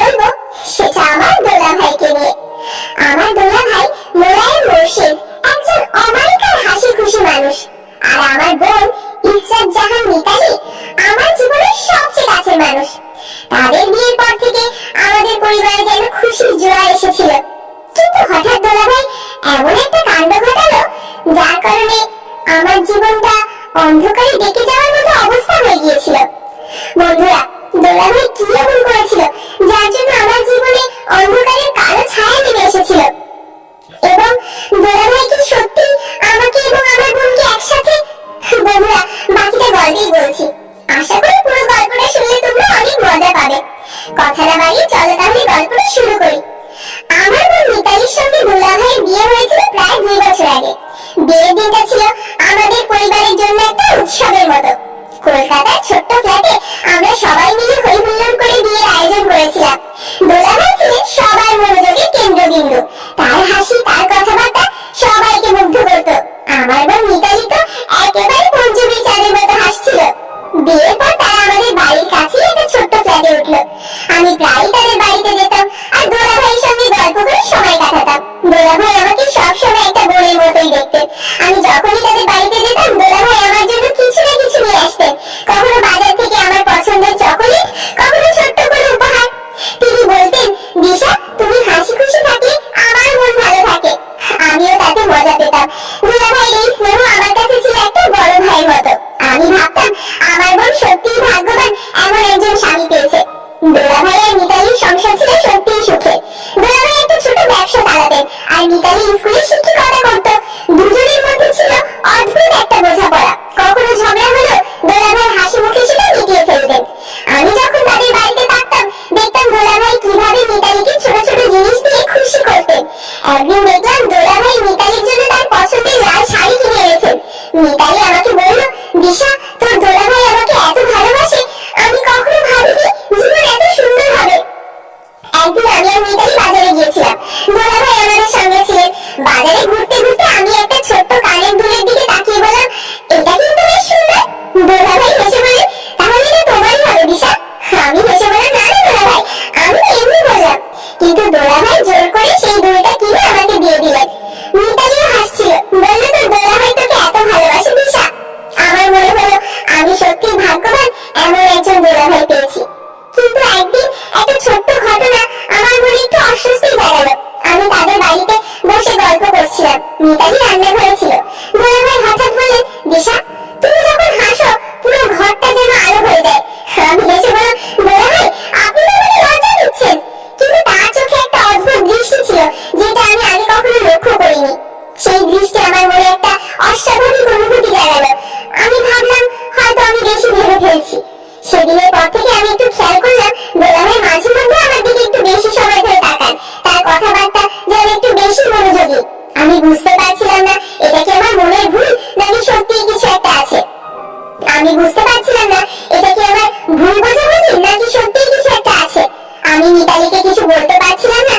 বলবো সেটা আমার দোলা ভাইকে নিয়ে। আমার দোলা ভাই মোলায়েম মুর্শিদ একজন অমায়িকার হাসি খুশি মানুষ, আর আমার বোন ইসরাত জাহান মিতালি আমার জীবনের সবচেয়ে কাছের মানুষ। তাদের বিয়ের পর থেকে আমাদের পরিবারে যেন খুশির জোয়ার এসেছিল। কিন্তু হঠাৎ দোলা ভাই এমন একটা কাণ্ড ঘটালো যার কারণে আমার জীবনটা অন্ধকারে ডেকে যাওয়ার মতো অবস্থা হয়ে গিয়েছিল। বন্ধুরা, দোলা ভাই কি এমন করেছিল যার জন্য আমার জীবনে অন্ধকারের কালো ছায়া নেমে এসেছিল? এবং দোলা ভাই কি সত্যি আমাকে এবং আমার বোনকে একসাথে? বন্ধুরা, বাকিটা গল্পেই বলছি, আশা করি পুরো গল্পটা শুনলে তোমরা অনেক মজা পাবে। কথা না বাড়িয়ে চলো তাহলে গল্পটা শুরু করি। আমার বোন মিতালির সঙ্গে দোলা ভাইয়ের বিয়ে হয়েছিল প্রায় 2 বছর আগে। বিয়ের দিনটা ছিল আমাদের পরিবারের জন্য একটা উৎসবের মতো। কলকাতার ছোট্ট ফ্ল্যাটে আমরা সবাই মিলে হই হুল্লোড় করে বিয়ের আয়োজন করেছিলাম। দোলা ভাই ছিলেন সবার মনোযোগের কেন্দ্রবিন্দু। তার হাসি, তার কথাবার্তা সবাইকে মুগ্ধ করত। আমার বোন মিতালি তো একেবারে পঞ্চমীর চাঁদের মতো হাসছিল। বিয়ের পর তারা আমাদের বাড়ির কাছে একটা ছোট্ট ফ্ল্যাটে উঠলো। আমি প্রায়ই তাদের বাড়িতে যেতাম আর দোলা ভাইয়ের সঙ্গে গল্প করে সময় কাটাতাম। দোলা ভাই আমাকে সবসময় একটা বোনের মতোই দেখতেন। আমি যখনই তাদের বাড়িতে যেতাম দোলা ভাই আমার জন্য কিছু না কিছু নিয়ে আসতেন। কখনো বাজার থেকে আমার পছন্দের চকোলেট, কখনো ছোট্ট কোনো উপহার। তিনি বলতেন, দিশা, তুমি হাসি খুশি থাকলে আমার মন ভালো থাকে। আমিও তাতে মজা পেতাম। দোলা ভাইয়ের এই স্নেহ আমার কাছে ছিল একটা বড় ভাইয়ের মতো। আমি ভাবতাম আমার বোন সত্যিই ভাগ্যবান এমন একজন স্বামী পেয়েছে। দোলা ভাই আর মিতালির সংসার ছিল সত্যিই সুখে। দোলা ভাই একটা ছোট ব্যবসা চালাতেন আর মিতালি স্কুলে শিক্ষকতা করত। দুজনের মধ্যে ছিল অদ্ভুত একটা বোঝাপড়া। কখনো ঝগড়া হলো দোলা ভাই হাসি মুখে সেটা মিটিয়ে ফেলতেন। আমি যখন তাদের বাড়িতে থাকতাম দেখতাম দোলা ভাই কিভাবে মিতালিকে ছোট ছোট জিনিস দিয়ে খুশি করতেন। একদিন দেখলাম দোলা ভাই মিতালির জন্য তার পছন্দের লাল শাড়ি কিনে এনেছেন। মিতালি আমাকে বলল, দিশা, তোর দোলা ভাই আমাকে এত ভালোবাসে, আমি কখনো ভাবিনি জীবন এত সুন্দর হবে। একদিন আমি আর মিতালি বাজারে গিয়েছিলাম। দোলা ভাই আমাদের সঙ্গে ছিলেন। বাজারে ঘুরতে ঘুরতে আমি একটা ছোট্ট কানের দুলের দিকে তাকিয়ে বললাম, এটা কিন্তু বেশ সুন্দর। দোলা ভাই হেসে বললেন, তাহলে এটা তোমারই হবে দিশা। আমি হেসে বললাম, না না দোলা ভাই, আমি এমনি বললাম। কিন্তু দোলা ভাই জোর করে সেই দুলটা কিনে আমাকে দিয়ে দিলেন। মিতালিও হাসছিল, বলল, তোর দোলা ভাই তোকে এত ভালোবাসে দিশা। আমার মনে হলো আমি সত্যি ভাগ্যবান এমন একজন দোলা ভাই পেয়েছি। কিন্তু একদিন একটা ছোট্ট ঘটনা আমার মনে একটু অস্বস্তি জাগালো। আমি তাদের বাড়িতে বসে গল্প করছিলাম। মিতালি রান্নাঘরে ছিল। দোলা ভাই হঠাৎ বললেন, দিশা, তুমি যখন হাসো পুরো ঘরটা যেন আলো হয়ে যায়। আমি হেসে বললাম, দোলা ভাই, আপনি তো আমাকে লজ্জা দিচ্ছেন। কিন্তু তার চোখে একটা অদ্ভুত দৃষ্টি ছিল যেটা আমি আগে কখনো লক্ষ্য করিনি। সেই দৃষ্টি আমার মনে একটা অস্বাভাবিক অনুভূতি জাগালো। আমি ভাবলাম হয়তো আমি বেশি ভেবে ফেলছি। সেদিনের পর থেকে আমি একটু খেয়াল করলাম দোলা ভাই মাঝে মধ্যে আমার দিকে একটু বেশি সময় ধরে তাকান। তার কথাবার্তা যেন একটু বেশি মনোযোগী। আমি বুঝতে পারছিলাম না এটা কি আমার মনের ভুল নাকি সত্যিই কিছু একটা আছে। আমি বুঝতে পারছিলাম না এটা কি আমার ভুল বোঝাবুঝি নাকি সত্যিই কিছু একটা আছে। আমি মিতালিকে কিছু বলতে পারছিলাম না,